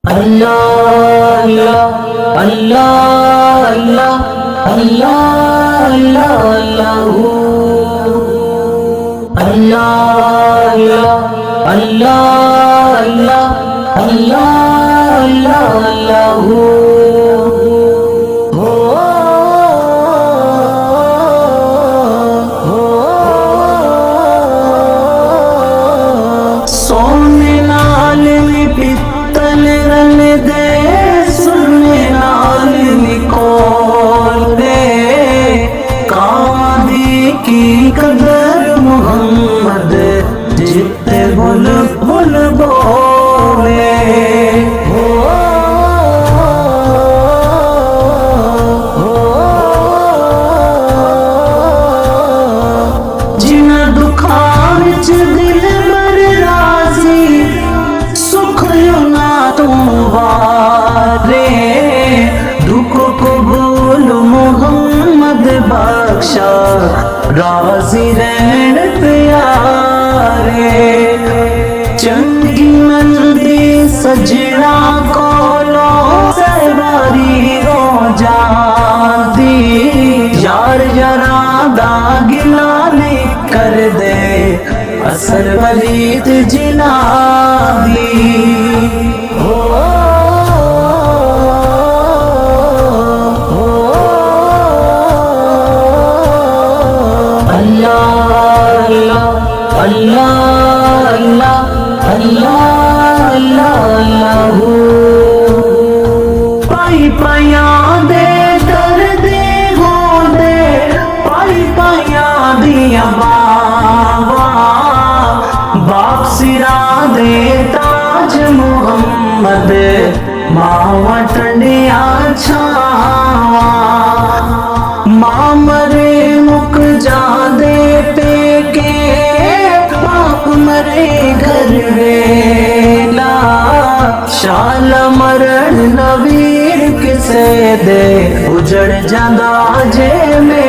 اللہ اللہ اللہ اللہ اللہ اللہ اللہ اللہ اللہ اللہ اللہ سونے نال پتل رن دے سننے نال نکول دے قاضی کی قدر محمد جتے بھول بھول بولے جنہ دکھاں وچ دل بر راضی سکھ یونا تو وارے دکھ قبول محمد بخشا راضی رہن پیارے چنگی مندی سجنا کولو سہباری رو جاندی یار یاران دا گلا نہیں کر دے اثر ولید جنا دی اللہ اللہ اللہ اللہ اللہ پائی پایاں دے درد ہو دے پائی پایاں دیا باوا باپ سرا دے تاج محمد ماوا ٹنڈیا چھاوا ماں مرے مک جا دے پے کے باپ مرے گھر ویلا شال مرن نویر کسے دے اجڑ جاندہ جے میں